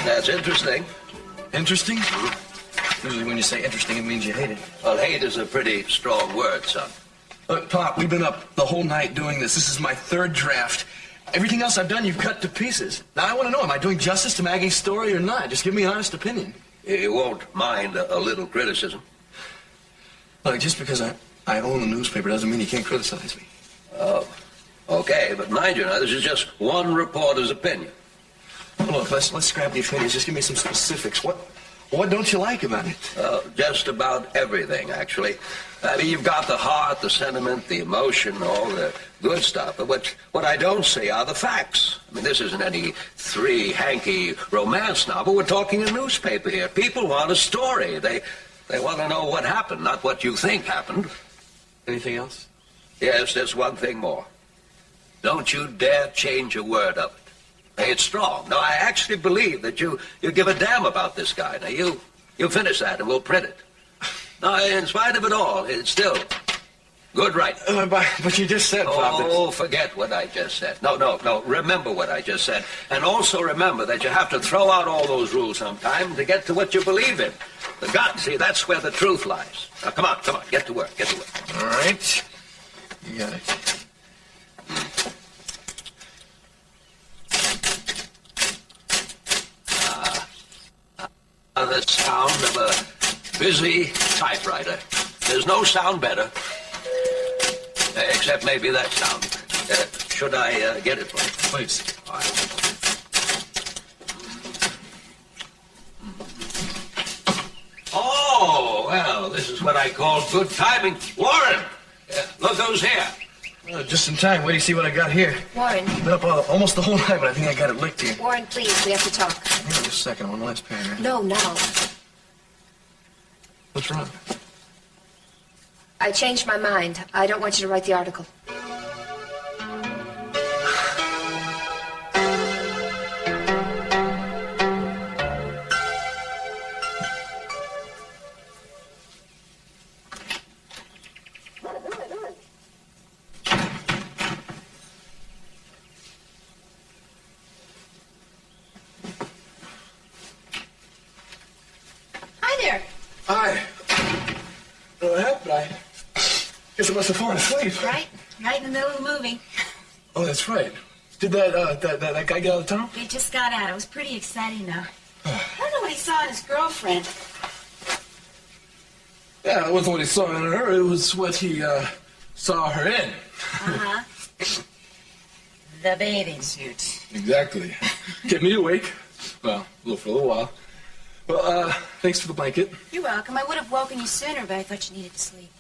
That's interesting. Interesting? Usually when you say interesting, it means you hate it. Well, hate is a pretty strong word, son. Look, Pop, we've been up the whole night doing this. This is my third draft. Everything else I've done, you've cut to pieces. Now, I want to know, am I doing justice to Maggie's story or not? Just give me an honest opinion. You won't mind a little criticism? Look, just because I own a newspaper doesn't mean you can't criticize me. Oh, okay, but mind you now, this is just one reporter's opinion. Well, look, let's scrap the opinions. Just give me some specifics. What don't you like about it? Just about everything, actually. I mean, you've got the heart, the sentiment, the emotion, all the good stuff. But what I don't see are the facts. I mean, this isn't any three-hanky romance novel. We're talking a newspaper here. People want a story. They want to know what happened, not what you think happened. Anything else? Yes, there's one thing more. Don't you dare change a word of it. It's strong. No, I actually believe that you give a damn about this guy. Now, you finish that and we'll print it. No, in spite of it all, it's still good writing. But you just said, Pop. Oh, forget what I just said. No. Remember what I just said. And also remember that you have to throw out all those rules sometime to get to what you believe in. The gut, see, that's where the truth lies. Now, come on. Get to work. All right. You got it. The sound of a busy typewriter. There's no sound better. Except maybe that sound. Should I get it for you? Please. All right. Oh, well, this is what I call good timing. Warren! Look who's here. Just in time. Wait to see what I got here. Warren. Been up almost the whole night, but I think I got it licked here. Warren, please, we have to talk. Hang on just a second. One last paragraph. No. What's wrong? I changed my mind. I don't want you to write the article. Hi. What happened? I guess I must have fallen asleep. Right in the middle of the movie. Oh, that's right. Did that guy get out of town? He just got out. It was pretty exciting, though. I don't know what he saw in his girlfriend. Yeah, it wasn't what he saw in her. It was what he saw her in. Uh-huh. The bathing suit. Exactly. Kept me awake. Well, for a little while. Well, thanks for the blanket. You're welcome. I would have woken you sooner, but I thought you needed to sleep.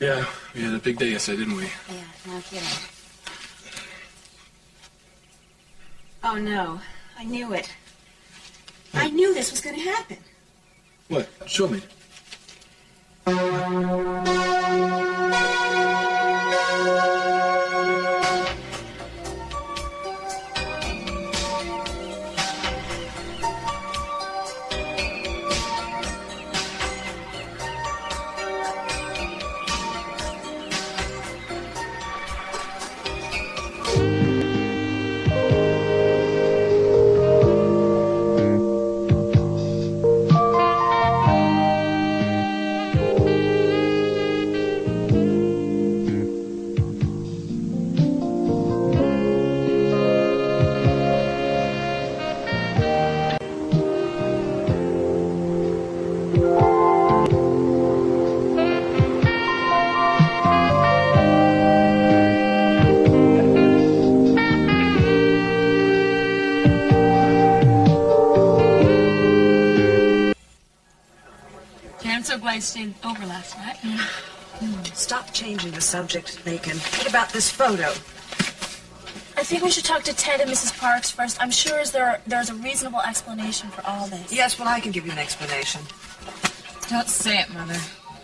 Yeah, we had a big day yesterday, didn't we? Yeah, no kidding. Oh, no. I knew it. What? I knew this was going to happen. What? Show me. I stayed over last night. Stop changing the subject, Macon. What about this photo? I think we should talk to Ted and Mrs. Parks first. I'm sure there's a reasonable explanation for all this. Yes, well, I can give you an explanation. Don't say it, Mother.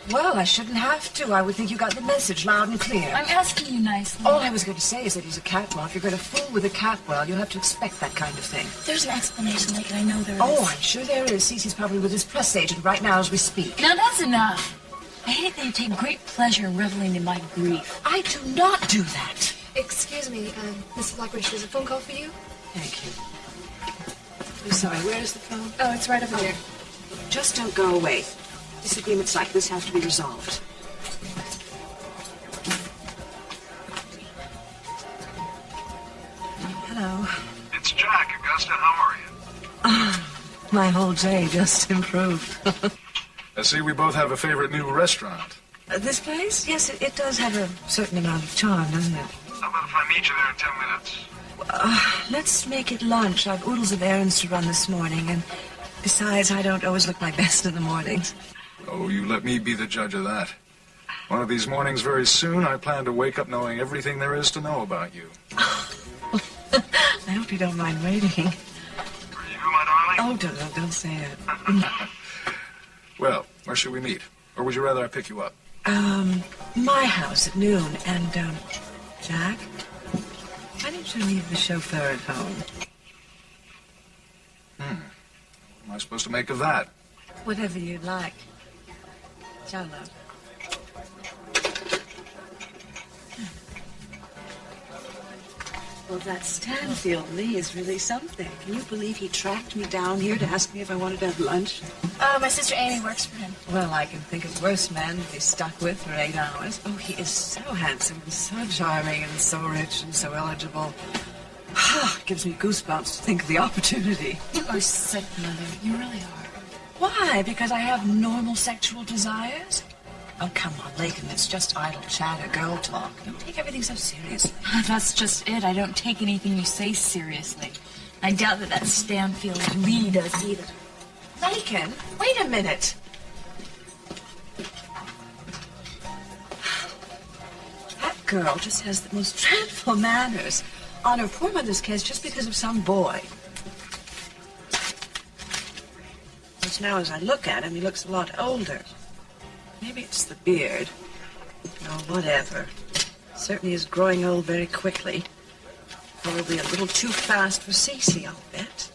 Well, I shouldn't have to. I would think you got the message loud and clear. I'm asking you nicely. All I was going to say is that he's a catwalk. If you're going to fool with a catwalk, you'll have to expect that kind of thing. There's an explanation, like I know there is. Oh, I'm sure there is. Cece's probably with his press agent right now as we speak. Now, that's enough. I I hate it that you take great pleasure in reveling in my grief. I do not do that. Excuse me, Mrs. Lockridge, there's a phone call for you? Thank you. I'm sorry, where is the phone? Oh, it's right over there. Just don't go away. Disagreements like this have to be resolved. Hello. It's Jack, Augusta. How are you? My whole day just improved. I see we both have a favorite new restaurant. This place? Yes, it does have a certain amount of charm, doesn't it? How about if I meet you there in 10 minutes? Let's make it lunch. I've oodles of errands to run this morning, and besides, I don't always look my best in the mornings. Oh, you let me be the judge of that. One of these mornings very soon, I plan to wake up knowing everything there is to know about you. I hope you don't mind waiting. For you, my darling? Oh, don't say it. Well, where should we meet? Or would you rather I pick you up? My house at noon, and, Jack, why don't you leave the chauffeur at home? What am I supposed to make of that? Whatever you'd like. Ciao, love. Well, that Stanfield Lee is really something. Can you believe he tracked me down here to ask me if I wanted to have lunch? My sister Amy works for him. Well, I can think of worse men to be stuck with for 8 hours. Oh, he is so handsome and so charming and so rich and so eligible. Gives me goosebumps to think of the opportunity. You are sick, Mother. You really are. Why? Because I have normal sexual desires? Oh, come on, Lakin, it's just idle chatter, girl talk. Don't take everything so seriously. That's just it. I don't take anything you say seriously. I doubt that Stanfield Lee does either. Lakin, wait a minute. That girl just has the most dreadful manners. On her poor mother's case, just because of some boy. Just now, as I look at him, he looks a lot older. Maybe it's the beard. No, whatever. Certainly is growing old very quickly. Probably a little too fast for Cece, I'll bet.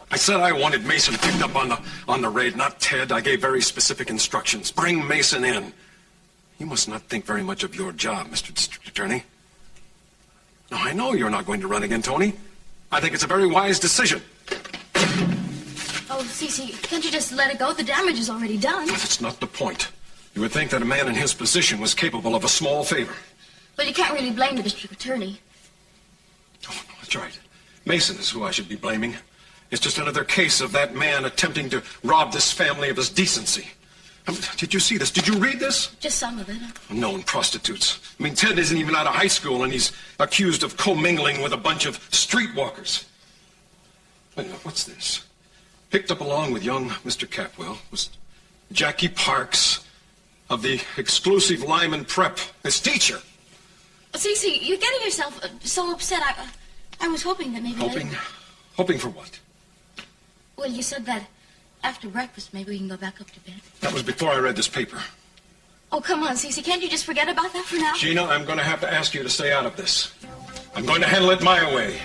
I said I wanted Mason picked up on the raid, not Ted. I gave very specific instructions. Bring Mason in. You must not think very much of your job, Mr. District Attorney. No, I know you're not going to run again, Tony. I think it's a very wise decision. Oh, Cece, can't you just let it go? The damage is already done. That's not the point. You would think that a man in his position was capable of a small favor. Well, you can't really blame the district attorney. Oh, that's right. Mason is who I should be blaming. It's just another case of that man attempting to rob this family of his decency. Did you see this? Did you read this? Just some of it. Known prostitutes. I mean, Ted isn't even out of high school, and he's accused of commingling with a bunch of streetwalkers. Wait a minute, what's this? Picked up along with young Mr. Capwell was Jackie Parks of the exclusive Lyman Prep, his teacher. Cece, you're getting yourself so upset. I was hoping that maybe... Hoping for what? Well, you said that after breakfast, maybe we can go back up to bed. That was before I read this paper. Oh, come on, Cece. Can't you just forget about that for now? Gina, I'm going to have to ask you to stay out of this. I'm going to handle it my way,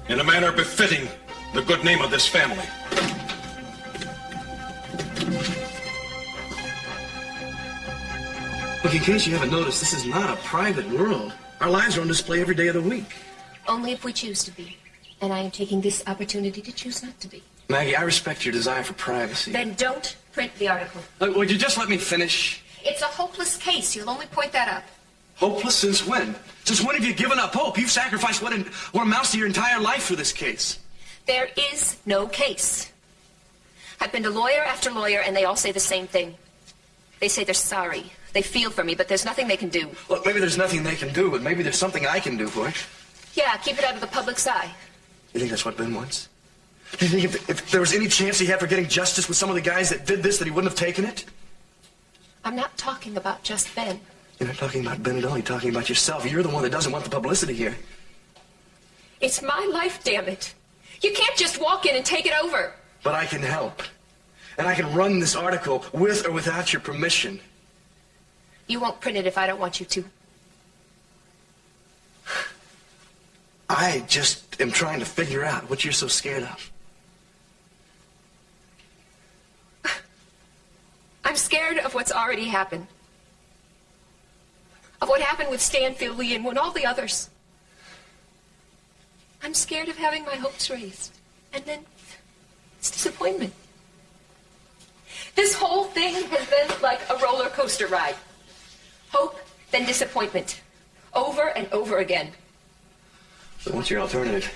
in a manner befitting the good name of this family. Look, in case you haven't noticed, this is not a private world. Our lives are on display every day of the week. Only if we choose to be. And I am taking this opportunity to choose not to be. Maggie, I respect your desire for privacy. Then don't print the article. Would you just let me finish? It's a hopeless case. You'll only point that out. Hopeless since when? Since when have you given up hope? You've sacrificed what amounts to your entire life for this case. There is no case. I've been to lawyer after lawyer, and they all say the same thing. They say they're sorry. They feel for me, but there's nothing they can do. Look, maybe there's nothing they can do, but maybe there's something I can do for it. Yeah, keep it out of the public's eye. You think that's what Ben wants? Do you think if there was any chance he had for getting justice with some of the guys that did this, that he wouldn't have taken it? I'm not talking about just Ben. You're not talking about Ben at all. You're talking about yourself. You're the one that doesn't want the publicity here. It's my life, damn it. You can't just walk in and take it over. But I can help. And I can run this article with or without your permission. You won't print it if I don't want you to. I just am trying to figure out what you're so scared of. I'm scared of what's already happened. what happened with Stanfield Lee and all the others. I'm scared of having my hopes raised. And then it's disappointment. This whole thing has been like a roller coaster ride. Hope, then disappointment. Over and over again. So what's your alternative?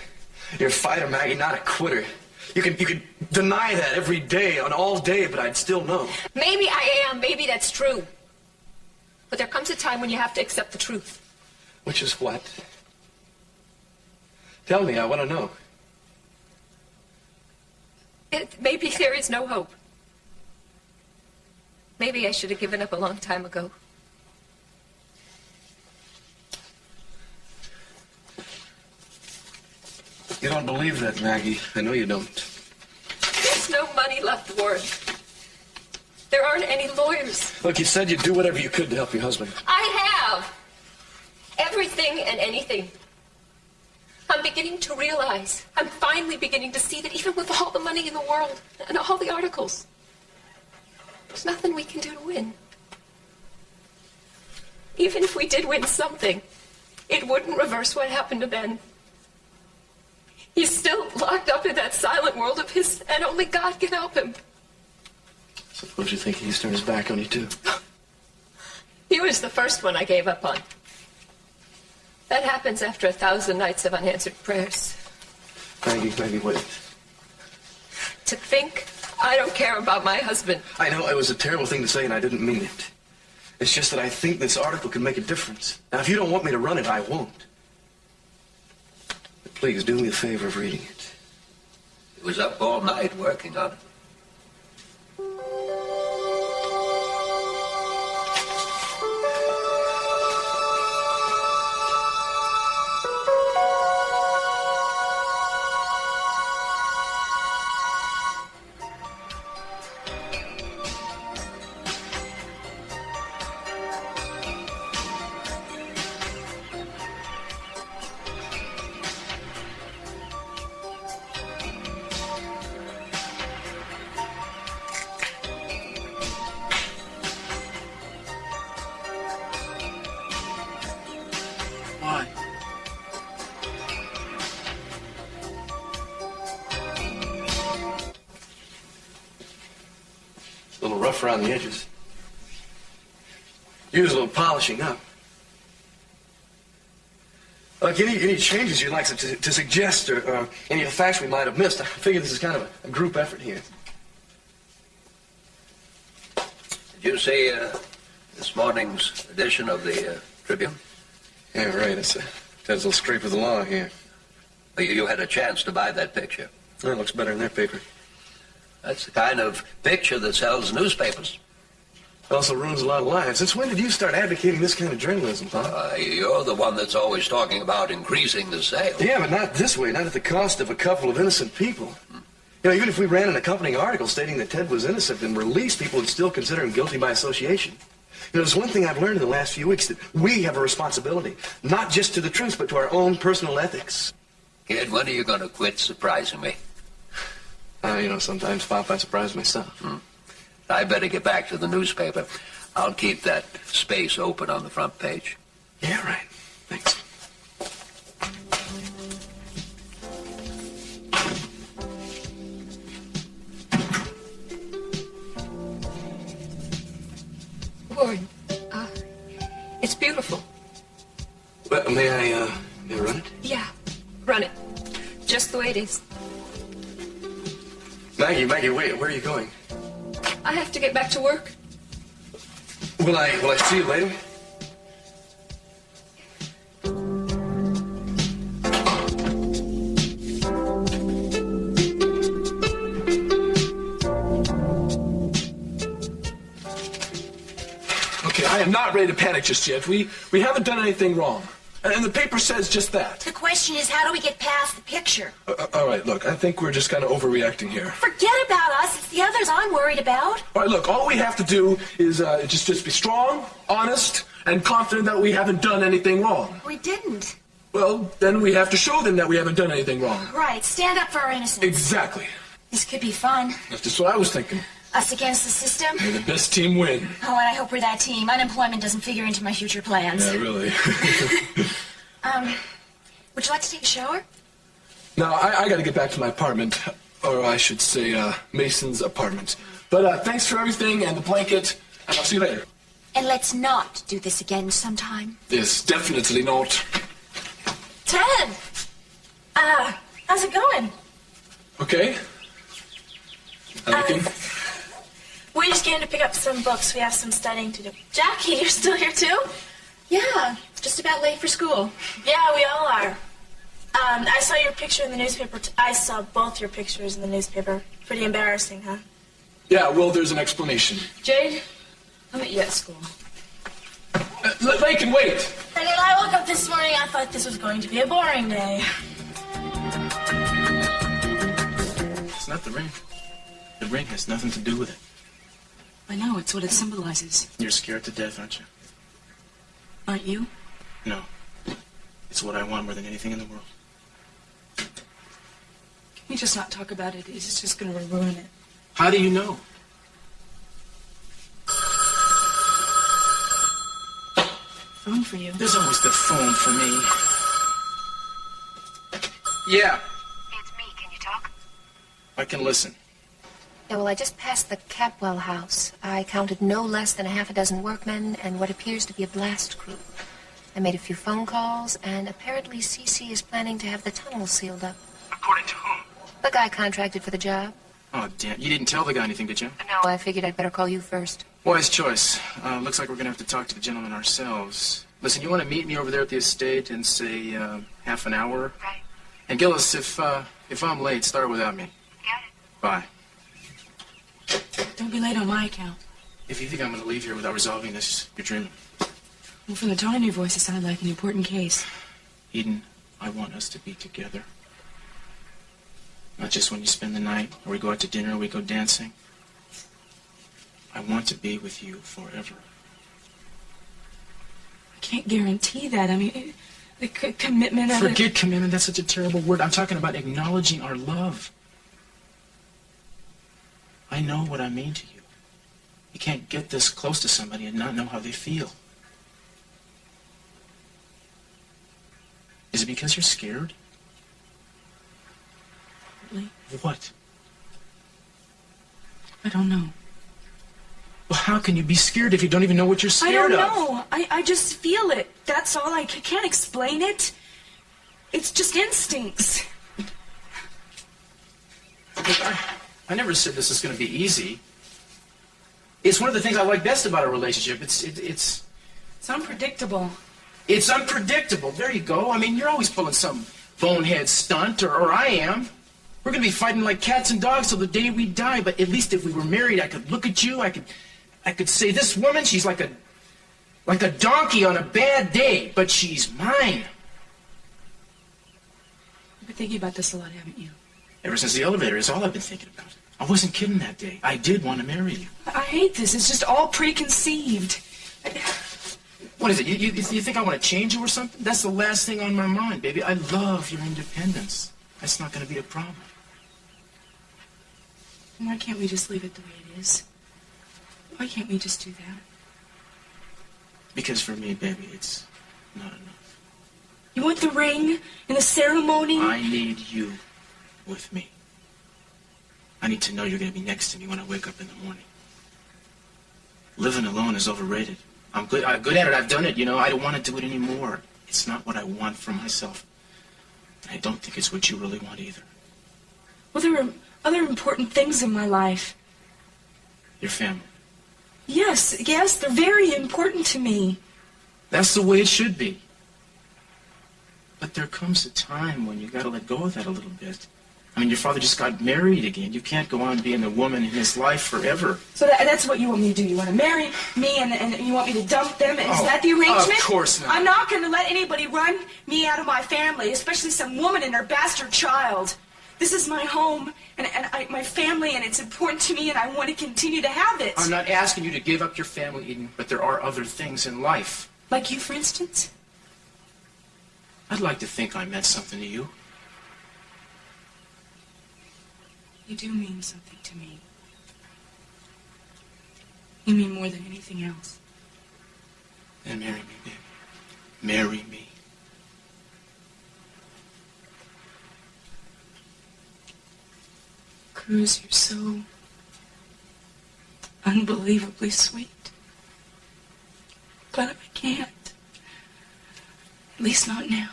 You're a fighter, Maggie, not a quitter. You could deny that every day, on all day, but I'd still know. Maybe I am. Maybe that's true. But there comes a time when you have to accept the truth. Which is what? Tell me, I want to know. Maybe there is no hope. Maybe I should have given up a long time ago. You don't believe that, Maggie. I know you don't. There's no money left, Warren. There aren't any lawyers. Look, you said you'd do whatever you could to help your husband. I have. Everything and anything. I'm beginning to realize, I'm finally beginning to see that even with all the money in the world and all the articles, there's nothing we can do to win. Even if we did win something, it wouldn't reverse what happened to Ben. He's still locked up in that silent world of his, and only God can help him. Suppose you think he's turned his back on you, too? He was the first one I gave up on. That happens after 1,000 nights of unanswered prayers. Maggie, wait. To think I don't care about my husband. I know it was a terrible thing to say, and I didn't mean it. It's just that I think this article can make a difference. Now, if you don't want me to run it, I won't. But please, do me the favor of reading it. He was up all night working on it. Why? It's a little rough around the edges. Use a little polishing up. Like any changes you'd like to suggest or any of the facts we might have missed, I figure this is kind of a group effort here. Did you see this morning's edition of the Tribune? Yeah, right. It's Ted's little scrape of the law here. You had a chance to buy that picture. Oh, it looks better in their paper. That's the kind of picture that sells newspapers. It also ruins a lot of lives. Since when did you start advocating this kind of journalism, huh? You're the one that's always talking about increasing the sales. Yeah, but not this way, not at the cost of a couple of innocent people. You know, even if we ran an accompanying article stating that Ted was innocent and released, people would still consider him guilty by association. You know, there's one thing I've learned in the last few weeks, that we have a responsibility, not just to the truth, but to our own personal ethics. Kid, when are you going to quit surprising me? You know, sometimes, Pop, I surprise myself. I better get back to the newspaper. I'll keep that space open on the front page. Yeah, right. Thanks. Warren, it's beautiful. Well, may I run it? Yeah, run it. Just the way it is. Maggie, wait, where are you going? I have to get back to work. Will I see you later? Okay, I am not ready to panic just yet. We haven't done anything wrong. And the paper says just that. The question is, how do we get past the picture? All right, look, I think we're just kind of overreacting here. Forget about us. It's the others I'm worried about. All right, look, all we have to do is just be strong, honest, and confident that we haven't done anything wrong. We didn't. Well, then we have to show them that we haven't done anything wrong. Right, stand up for our innocence. Exactly. This could be fun. That's just what I was thinking. Us against the system? May the best team win. Oh, and I hope we're that team. Unemployment doesn't figure into my future plans. Yeah, really. Would you like to take a shower? No, I gotta get back to my apartment. Or I should say, Mason's apartment. But thanks for everything and the blanket, and I'll see you later. And let's not do this again sometime. Yes, definitely not. Ted! How's it going? Okay. Looking. We just came to pick up some books. We have some studying to do. Jackie, you're still here too? Yeah, just about late for school. Yeah, we all are. I saw your picture in the newspaper. I saw both your pictures in the newspaper. Pretty embarrassing, huh? Yeah, well, there's an explanation. Jade, I'll meet you at school. They can wait. When I woke up this morning, I thought this was going to be a boring day. It's not the ring. The ring has nothing to do with it. I know, it's what it symbolizes. You're scared to death, aren't you? Aren't you? No. It's what I want more than anything in the world. Can we just not talk about it? It's just going to ruin it. How do you know? Phone for you. There's always the phone for me. Yeah, It's me. Can you talk? I can listen. Yeah, well, I just passed the Capwell house. I counted no less than a half a dozen workmen and what appears to be a blast crew. I made a few phone calls, and apparently CC is planning to have the tunnel sealed up. According to whom? The guy contracted for the job. Oh, damn. You didn't tell the guy anything, did you? No, I figured I'd better call you first. Wise choice. Looks like we're going to have to talk to the gentleman ourselves. Listen, you want to meet me over there at the estate in, say, half an hour? Right. And Gillis, if I'm late, start without me. Got it. Bye. Don't be late on my account. If you think I'm going to leave here without resolving this, you're dreaming. Well, from the tone in your voice, it sounded like an important case. Eden, I want us to be together. Not just when you spend the night, or we go out to dinner, or we go dancing. I want to be with you forever. I can't guarantee that. I mean, the commitment of Forget commitment, that's such a terrible word. I'm talking about acknowledging our love. I know what I mean to you. You can't get this close to somebody and not know how they feel. Is it because you're scared? Really? What? I don't know. Well, how can you be scared if you don't even know what you're I scared don't of? know. I just feel it. That's all. I can't explain it. It's just instincts. Look, I never said this is going to be easy. It's one of the things I like best about a relationship. It's unpredictable. It's unpredictable. There you go. I mean, you're always pulling some bonehead stunt, or I am. We're going to be fighting like cats and dogs till the day we die, but at least if we were married, I could look at you, I could say, this woman, she's like a donkey on a bad day, but she's mine. You've been thinking about this a lot, haven't you? Ever since the elevator is all I've been thinking about. I wasn't kidding that day. I did want to marry you. I hate this. It's just all preconceived. What is it? You think I want to change you or something? That's the last thing on my mind, baby. I love your independence. That's not going to be a problem. Why can't we just leave it the way it is? Why can't we just do that? Because for me, baby, it's not enough. You want the ring and the ceremony? I need you with me. I need to know you're going to be next to me when I wake up in the morning. Living alone is overrated. I'm good at it. I've done it, you know. I don't want to do it anymore. It's not what I want for myself. I don't think it's what you really want either. Well, there are other important things in my life. Your family. Yes, they're very important to me. That's the way it should be. But there comes a time when you got to let go of that a little bit. I mean, your father just got married again. You can't go on being the woman in his life forever. So that's what you want me to do. You want to marry me and you want me to dump them? Is that the arrangement? Of course not. I'm not going to let anybody run me out of my family, especially some woman and her bastard child. This is my home and my family, and it's important to me, and I want to continue to have it. I'm not asking you to give up your family, Eden, but there are other things in life. Like you, for instance? I'd like to think I meant something to you. You do mean something to me. You mean more than anything else. And marry me, babe. Marry me. Cruz, you're so unbelievably sweet. But I can't. At least not now.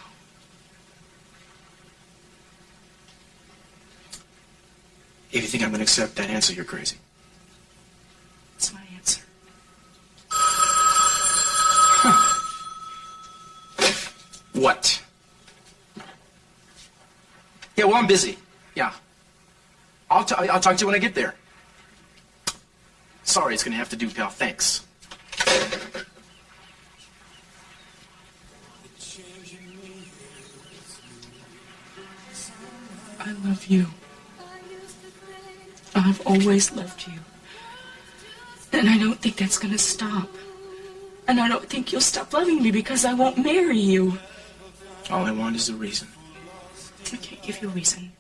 If you think I'm going to accept that answer, you're crazy. That's my answer. What? Yeah, well, I'm busy. Yeah. I'll talk to you when I get there. Sorry, it's going to have to do, pal. Thanks. I love you. I've always loved you. And I don't think that's gonna stop. And I don't think you'll stop loving me because I won't marry you. All I want is a reason. I can't give you a reason.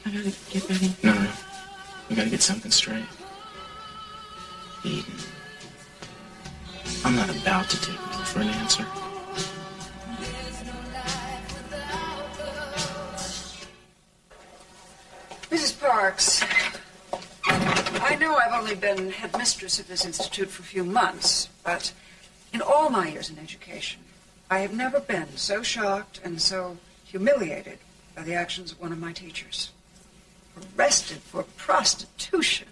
I gotta get ready. No. We gotta get something straight. Eden. I'm not about to take no for an answer. Mrs. Parks, I know I've only been headmistress of this institute for a few months, but in all my years in education, I have never been so shocked and so humiliated by the actions of one of my teachers. Arrested for prostitution.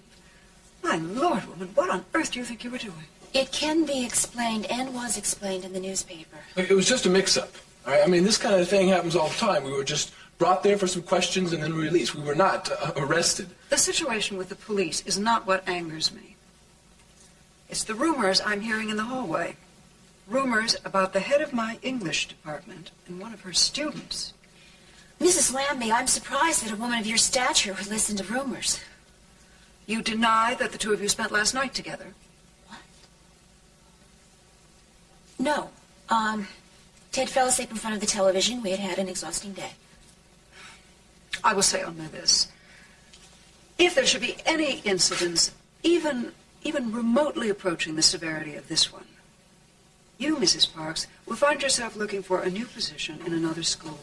My Lord, woman, what on earth do you think you were doing? It can be explained and was explained in the newspaper. It was just a mix-up. All right? I mean, this kind of thing happens all the time. We were just brought there for some questions and then released. We were not arrested. The situation with the police is not what angers me. It's the rumors I'm hearing in the hallway. Rumors about the head of my English department and one of her students. Mrs. Lambie, I'm surprised that a woman of your stature would listen to rumors. You deny that the two of you spent last night together? What? No. Ted fell asleep in front of the television. We had had an exhausting day. I will say only this. If there should be any incidents, even remotely approaching the severity of this one, you, Mrs. Parks, will find yourself looking for a new position in another school.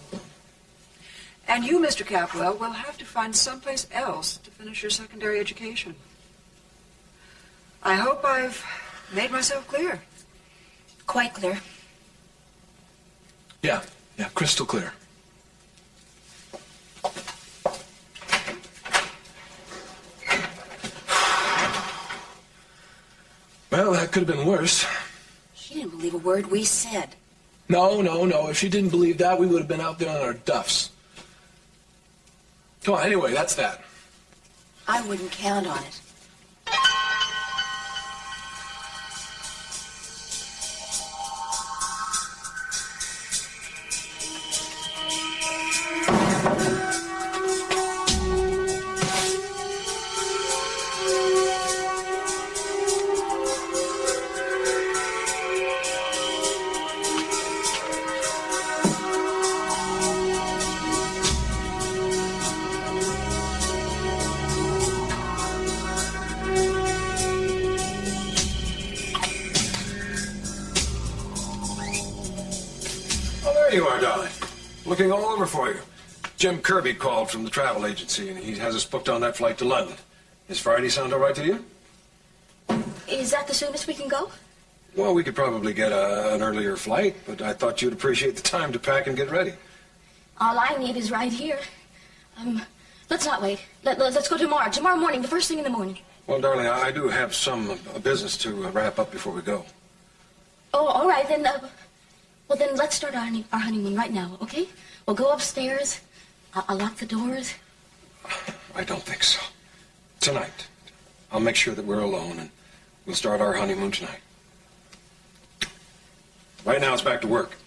And you, Mr. Capwell, will have to find someplace else to finish your secondary education. I hope I've made myself clear. Quite clear. Yeah, crystal clear. Well, that could have been worse. She didn't believe a word we said. No. If she didn't believe that, we would have been out there on our duffs. Come on, anyway, that's that. I wouldn't count on it. You are, darling. Looking all over for you. Jim Kirby called from the travel agency, and he has us booked on that flight to London. Does Friday sound all right to you? Is that the soonest we can go? Well, we could probably get an earlier flight, but I thought you'd appreciate the time to pack and get ready. All I need is right here. Let's not wait. Let's go tomorrow. Tomorrow morning, the first thing in the morning. Well, darling, I do have some business to wrap up before we go. Oh, all right, then. Well, then let's start our honeymoon right now, okay? We'll go upstairs. I'll lock the doors. I don't think so. Tonight. I'll make sure that we're alone, and we'll start our honeymoon tonight. Right now, it's back to work.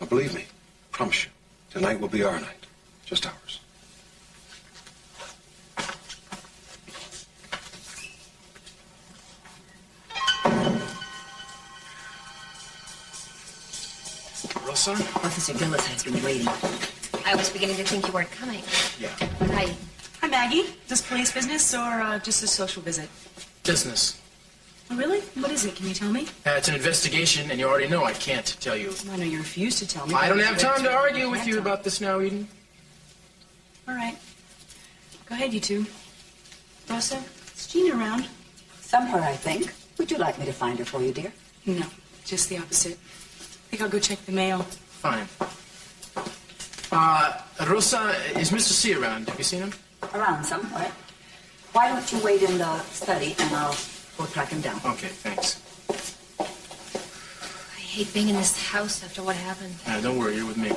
Now, believe me, promise you, tonight will be our night. Just ours. Rosa? Officer Gillis has been waiting. I was beginning to think you weren't coming. Yeah. Hi. Hi, Maggie. Is this police business or just a social visit? Business. Oh, really? What is it? Can you tell me? It's an investigation, and you already know I can't tell you. I know you refuse to tell me. I don't have time to argue with you about this now, Eden. All right. Go ahead, you two. Rosa, is Gina around? Somewhere, I think. Would you like me to find her for you, dear? No, just the opposite. I think I'll go check the mail. Fine. Rosa, is Mr. C around? Have you seen him? Around somewhere. Why don't you wait in the study and I'll go track him down. Okay, thanks. I hate being in this house after what happened. Don't worry, you're with me.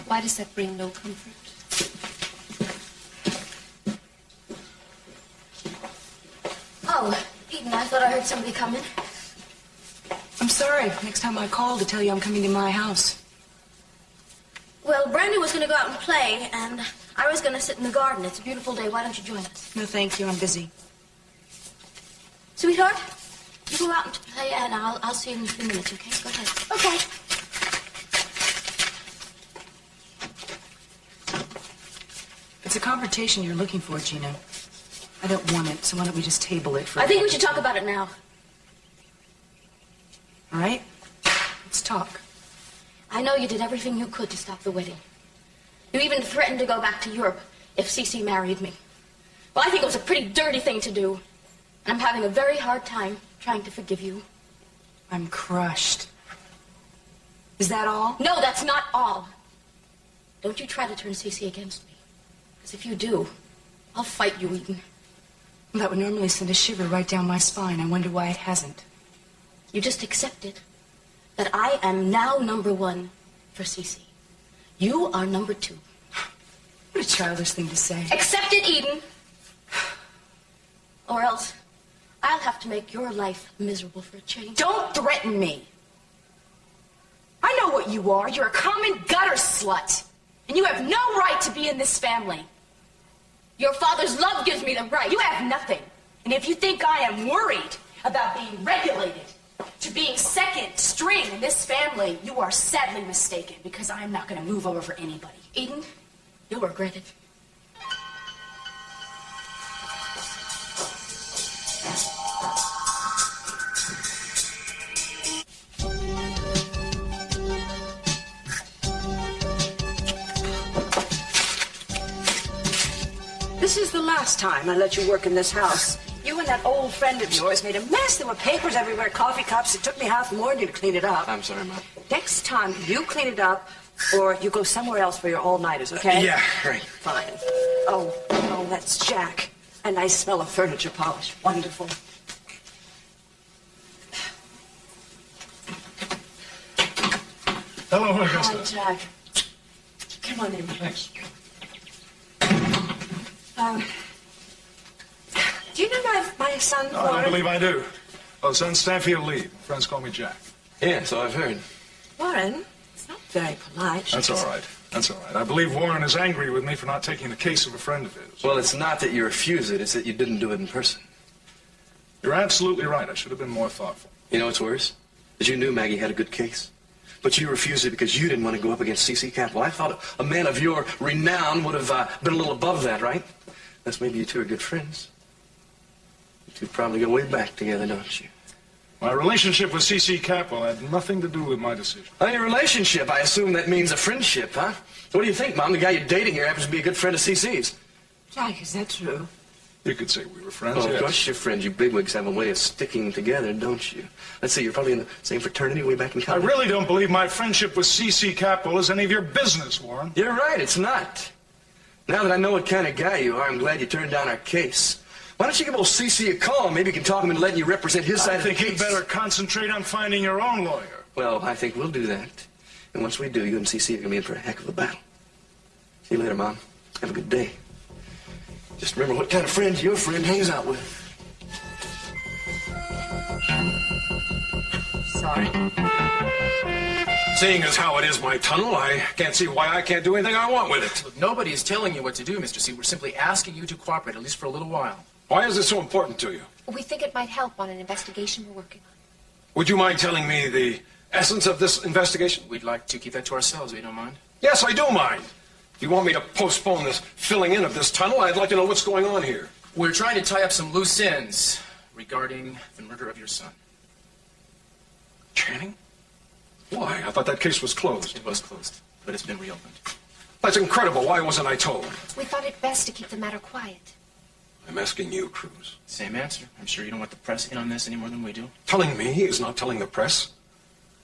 Why does that bring no comfort? Oh, Eden, I thought I heard somebody coming. I'm sorry. Next time I call to tell you I'm coming to my house. Well, Brandy was going to go out and play, and I was going to sit in the garden. It's a beautiful day. Why don't you join us? No, thank you. I'm busy. Sweetheart, you go out and play, and I'll see you in a few minutes, okay? Go ahead. Okay. It's a confrontation you're looking for, Gina. I don't want it, so why don't we just table it for... I think we should talk about it now. All right? Let's talk. I know you did everything you could to stop the wedding. You even threatened to go back to Europe if Cece married me. Well, I think it was a pretty dirty thing to do. And I'm having a very hard time trying to forgive you. I'm crushed. Is that all? No, that's not all. Don't you try to turn Cece against me. Because if you do, I'll fight you, Eden. Well, that would normally send a shiver right down my spine. I wonder why it hasn't. You just accepted that I am now number one for Cece. You are number two. What a childish thing to say. Accept it, Eden. Or else I'll have to make your life miserable for a change. Don't threaten me. I know what you are. You're a common gutter slut. And you have no right to be in this family. Your father's love gives me the right. You have nothing. And if you think I am worried about being regulated to being second string in this family, you are sadly mistaken, because I am not going to move over for anybody. Eden, you'll regret it. This is the last time I let you work in this house. You and that old friend of yours made a mess. There were papers everywhere, coffee cups. It took me half the morning to clean it up. I'm sorry, Mom. Next time, you clean it up, or you go somewhere else for your all-nighters, okay? Yeah, right. Fine. Oh, that's Jack. A nice smell of furniture polish. Wonderful. Hello, Hi, Augusta. Jack. Come on in. Thanks. Do you know my son, I don't believe I do. Oh, son, Stanfield Lee. Friends call me Jack. Yeah, so I've heard. Warren? It's not very polite. That's all right. That's all right. I believe Warren is angry with me for not taking the case of a friend of his. Well, it's not that you refuse it, it's that you didn't do it in person. You're absolutely right. I should have been more thoughtful. You know what's worse? Is you knew Maggie had a good case. But you refused it because you didn't want to go up against C.C. Campbell. I thought a man of your renown would have been a little above that, right? Unless maybe you two are good friends. You two probably go way back together, don't you? My relationship with C.C. Campbell had nothing to do with my decision. Oh, your relationship, I assume that means a friendship, huh? So what do you think, Mom? The guy you're dating here happens to be a good friend of C.C.'s. Jack, is that true? You could say we were friends, Oh, yes. of course you're friends. You bigwigs have a way of sticking together, don't you? Let's see, you're probably in the same fraternity way back in I college. really don't believe my friendship with C.C. Campbell is any of your business, Warren. You're right, it's not. Now that I know what kind of guy you are, I'm glad you turned down our case. Why don't you give old C.C. a call? Maybe you can talk him into letting you represent his side I of the think case. you'd better concentrate on finding your own lawyer. Well, I think we'll do that. And once we do, you and C.C. are going to be in for a heck of a battle. See you later, Mom. Have a good day. Just remember what kind of friends your friend hangs out with. Sorry. Seeing as how it is my tunnel, I can't see why I can't do anything I want with it. Look, nobody is telling you what to do, Mr. C. We're simply asking you to cooperate, at least for a little while. Why is this so important to you? We think it might help on an investigation we're working on. Would you mind telling me the essence of this investigation? We'd like to keep that to ourselves, if you don't mind. Yes, I do mind. If you want me to postpone this filling in of this tunnel, I'd like to know what's going on here. We're trying to tie up some loose ends regarding the murder of your son. Channing? Why? I thought that case was closed. It was closed, but it's been reopened. That's incredible. Why wasn't I told? We thought it best to keep the matter quiet. I'm asking you, Cruz. Same answer. I'm sure you don't want the press in on this any more than we do. Telling me is not telling the press.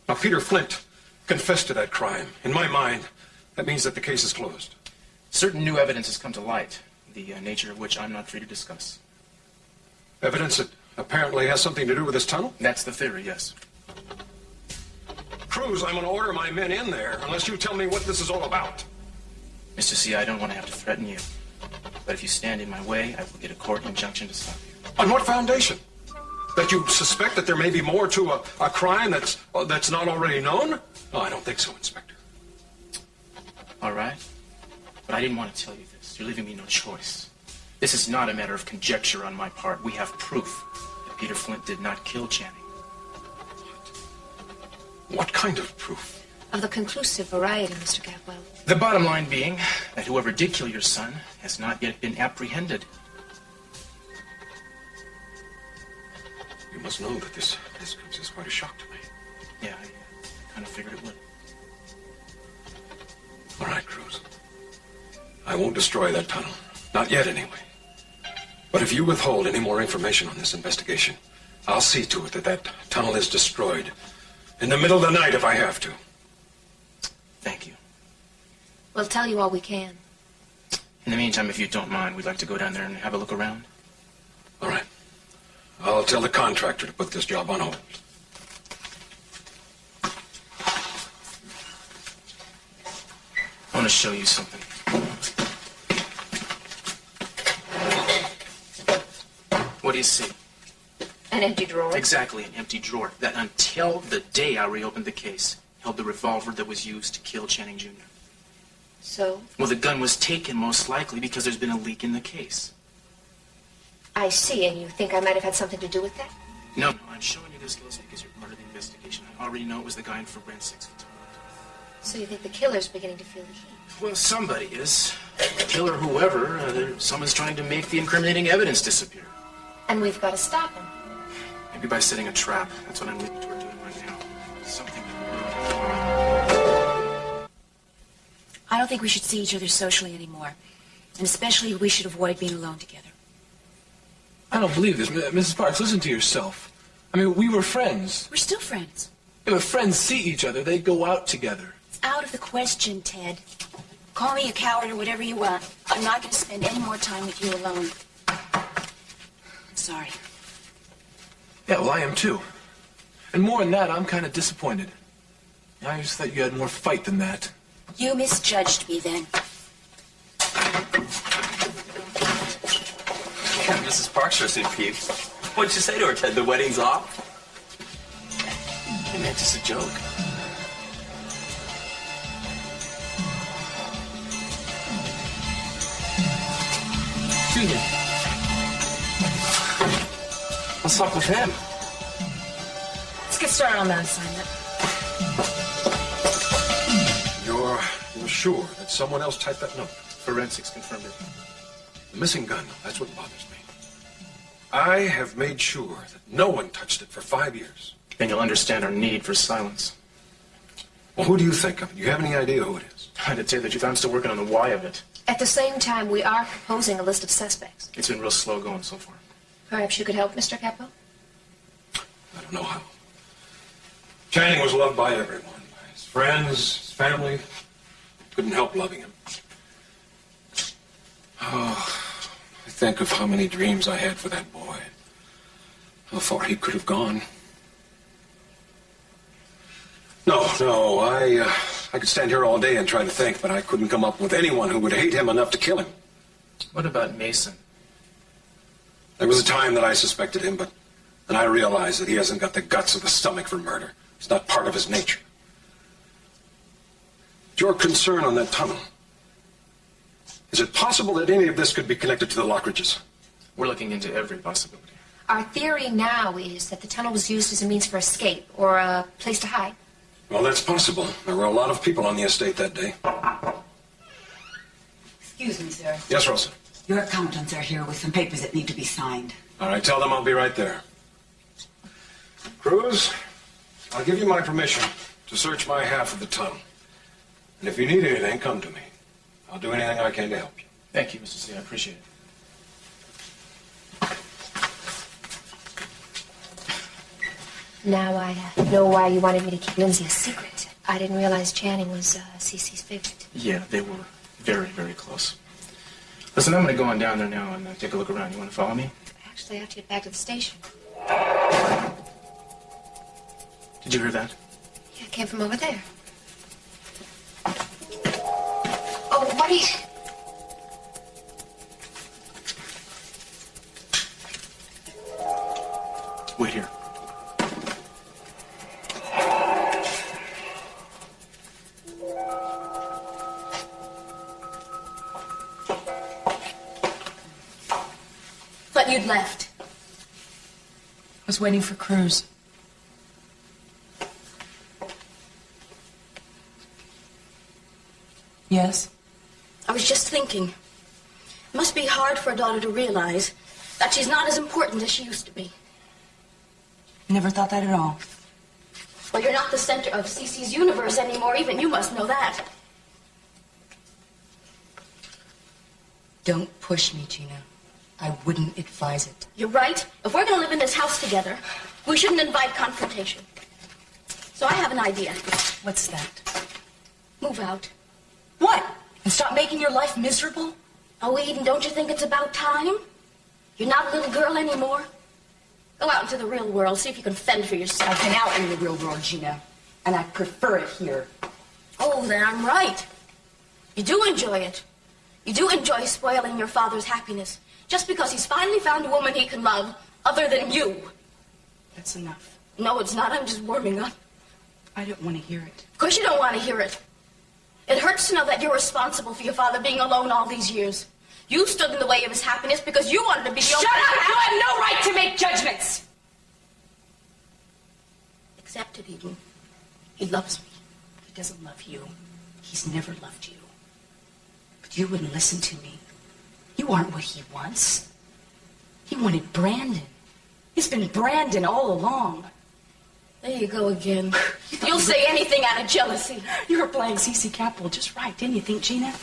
Now, Peter Flint confessed to that crime. In my mind, that means that the case is closed. Certain new evidence has come to light, the nature of which I'm not free to discuss. Evidence that apparently has something to do with this tunnel? That's the theory, yes. Cruz, I'm going to order my men in there unless you tell me what this is all about. Mr. C, I don't want to have to threaten you. But if you stand in my way, I will get a court injunction to stop you. On what foundation? That you suspect that there may be more to a crime that's not already known? No, I don't think so, Inspector. All right. But I didn't want to tell you this. You're leaving me no choice. This is not a matter of conjecture on my part. We have proof that Peter Flint did not kill Channing. What kind of proof? Of the conclusive variety, Mr. Capwell. The bottom line being that whoever did kill your son has not yet been apprehended. You must know that this comes as quite a shock to me. Yeah, I kind of figured it would. All right, Cruz. I won't destroy that tunnel. Not yet, anyway. But if you withhold any more information on this investigation, I'll see to it that that tunnel is destroyed. In the middle of the night, if I have to. Thank you. We'll tell you all we can. In the meantime, if you don't mind, we'd like to go down there and have a look around. All right. I'll tell the contractor to put this job on hold. I want to show you something. What do you see? An empty drawer? Exactly, an empty drawer. That until the day I reopened the case, held the revolver that was used to kill Channing Jr. So? Well, the gun was taken most likely because there's been a leak in the case. I see, and you think I might have had something to do with that? No, I'm showing you this case because you're part of the investigation. I already know it was the guy in forensics who told it. So you think the killer's beginning to feel the heat? Well, somebody is. Killer, whoever. Someone's trying to make the incriminating evidence disappear. And we've got to stop him. Maybe by setting a trap. That's what I'm leaning toward doing right now. Something. I don't think we should see each other socially anymore. And especially we should avoid being alone together. I don't believe this. Mrs. Parks, listen to yourself. I mean, we were friends. We're still friends. Yeah, but friends see each other. They go out together. It's out of the question, Ted. Call me a coward or whatever you want. I'm not going to spend any more time with you alone. I'm sorry. Yeah, well, I am too. And more than that, I'm kind of disappointed. I just thought you had more fight than that. You misjudged me then. Yeah, Mrs. Parks sure seemed peeved. What'd you say to her, Ted? The wedding's off? I meant just a joke. Excuse me. What's up with him? Let's get started on that assignment. You're sure that someone else typed that note? Forensics confirmed it. The missing gun, that's what bothers me. I have made sure that no one touched it for 5 years. Then you'll understand our need for silence. Well, who do you think of? Do you have any idea who it is? I'd tell you the truth, I'm still working on the why of it. At the same time, we are proposing a list of suspects. It's been real slow going so far. Perhaps you could help, Mr. Capwell? I don't know how. Channing was loved by everyone. By his friends, his family. Couldn't help loving him. Oh, I think of how many dreams I had for that boy. How far he could have gone. No, I could stand here all day and try to think, but I couldn't come up with anyone who would hate him enough to kill him. What about Mason? There was a time that I suspected him, but then I realized that he hasn't got the guts or the stomach for murder. It's not part of his nature. Your concern on that tunnel. Is it possible that any of this could be connected to the Lockridges? We're looking into every possibility. Our theory now is that the tunnel was used as a means for escape or a place to hide. Well, that's possible. There were a lot of people on the estate that day. Excuse me, sir. Yes, Rosa. Your accountants are here with some papers that need to be signed. All right, tell them I'll be right there. Cruz, I'll give you my permission to search my half of the tunnel. And if you need anything, come to me. I'll do anything I can to help you. Thank you, Mr. C. I appreciate it. Now I know why you wanted me to keep Lindsay a secret. I didn't realize Channing was Cece's favorite. Yeah, they were very, very close. Listen, I'm going to go on down there now and take a look around. You want to follow me? Actually, I have to get back to the station. Did you hear that? Yeah, it came from over there. Oh, what are you... Wait here. Thought you'd left. I was waiting for Cruz. Yes? I was just thinking. It must be hard for a daughter to realize that she's not as important as she used to be. Never thought that at all. Well, you're not the center of Cece's universe anymore. Even you must know that. Don't push me, Gina. I wouldn't advise it. You're right. If we're going to live in this house together, we shouldn't invite confrontation. So I have an idea. What's that? Move out. What? And stop making your life miserable? Oh, Eden, don't you think it's about time? You're not a little girl anymore. Go out into the real world, see if you can fend for yourself. I've been out in the real world, Gina, and I prefer it here. Oh, then I'm right. You do enjoy it. You do enjoy spoiling your father's happiness, just because he's finally found a woman he can love other than you. That's enough. No, it's not. I'm just warming up. I don't want to hear it. Of course you don't want to hear it. It hurts to know that you're responsible for your father being alone all these years. You stood in the way of his happiness because you wanted to be the Shut up! You have no right to make judgments! Accept it, Eden. He loves me. He doesn't love you. He's never loved you. But you wouldn't listen to me. You aren't what he wants. He wanted Brandon. It's been Brandon all along. There you go again. You'll say anything out of jealousy. You were playing C.C. Capwell just right, didn't you think, Gina?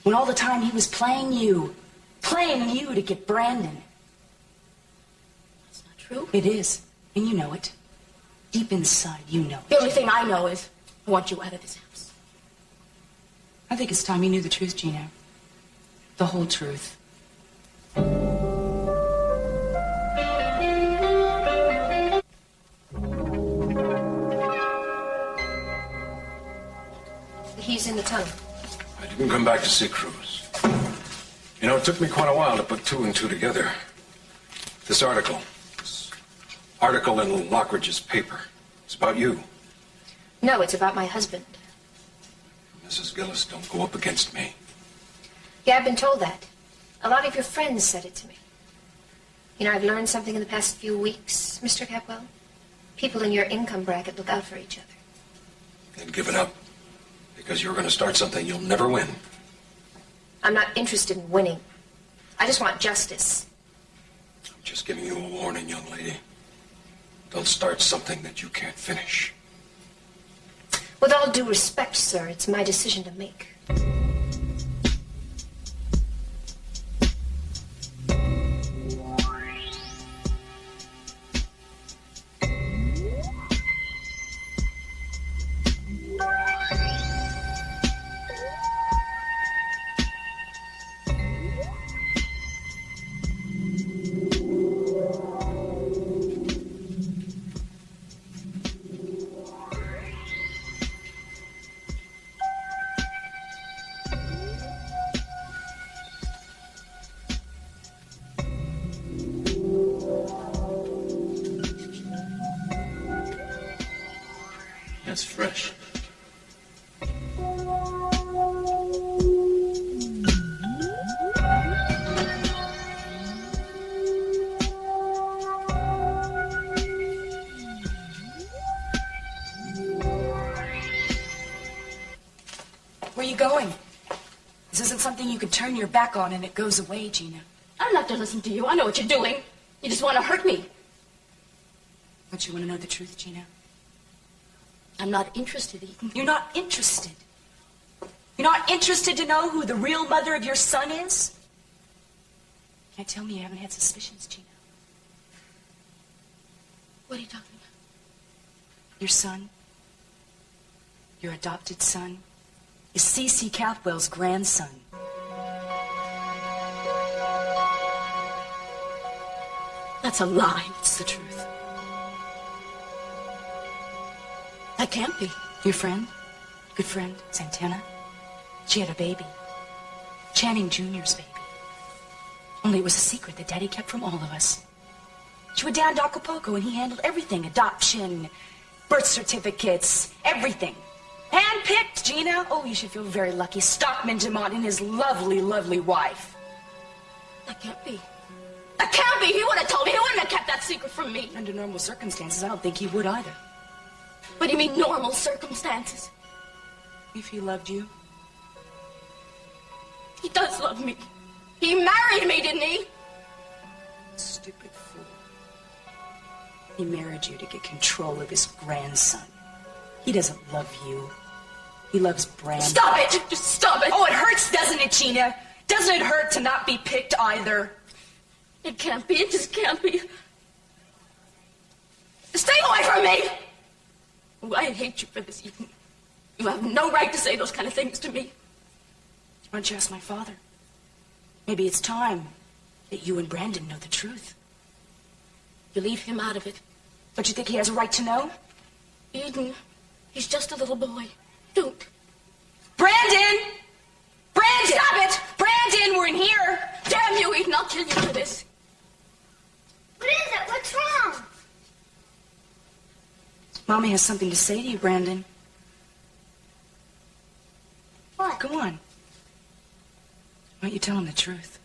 When all the time he was playing you to get Brandon. That's not true. It is, and you know it. Deep inside, you know it. The only thing I know is I want you out of this house. I think it's time you knew the truth, Gina. The whole truth. He's in the tunnel. I didn't come back to see Cruz. You know, it took me quite a while to put two and two together. This article in Lockridge's paper, it's about you. No, it's about my husband. Mrs. Gillis, don't go up against me. Yeah, I've been told that. A lot of your friends said it to me. You know, I've learned something in the past few weeks, Mr. Capwell. People in your income bracket look out for each other. Then give it up. Because you're going to start something you'll never win. I'm not interested in winning. I just want justice. I'm just giving you a warning, young lady. Don't start something that you can't finish. With all due respect, sir, it's my decision to make. That's fresh. Where are you going? This isn't something you can turn your back on and it goes away, Gina. I'm not to listen to you. I know what you're doing. You just want to hurt me. Don't you want to know the truth, Gina? I'm not interested, Eden. You're not interested. You're not interested to know who the real mother of your son is? Can't tell me you haven't had suspicions, Gina. What are you talking about? Your son, your adopted son, is C.C. Cathwell's grandson. That's a lie. It's the truth. That can't be. Your friend, good friend, Santana, she had a baby. Channing Jr.'s baby. Only it was a secret that Daddy kept from all of us. She went down to Acapulco and he handled everything. Adoption, birth certificates, everything. Handpicked, Gina. Oh, you should feel very lucky. Stockman Dumont and his lovely, lovely wife. That can't be. That can't be. He would have told me. He wouldn't have kept that secret from me. Under normal circumstances, I don't think he would either. What do you mean, normal circumstances? If he loved you. He does love me. He married me, didn't he? Stupid fool. He married you to get control of his grandson. He doesn't love you. He loves Brandon. Stop it! Just stop it! Oh, it hurts, doesn't it, Gina? Doesn't it hurt to not be picked either? It can't be. It just can't be. Stay away from me! Oh, I hate you for this, Eden. You have no right to say those kind of things to me. Why don't you ask my father? Maybe it's time that you and Brandon know the truth. You leave him out of it. Don't you think he has a right to know? Eden, he's just a little boy. Don't. Brandon! Brandon! Stop it! Brandon, we're in here! Damn you, Eden, I'll kill you for this. What is it? What's wrong? Mommy has something to say to you, Brandon. What? Go on. Why don't you tell him the truth?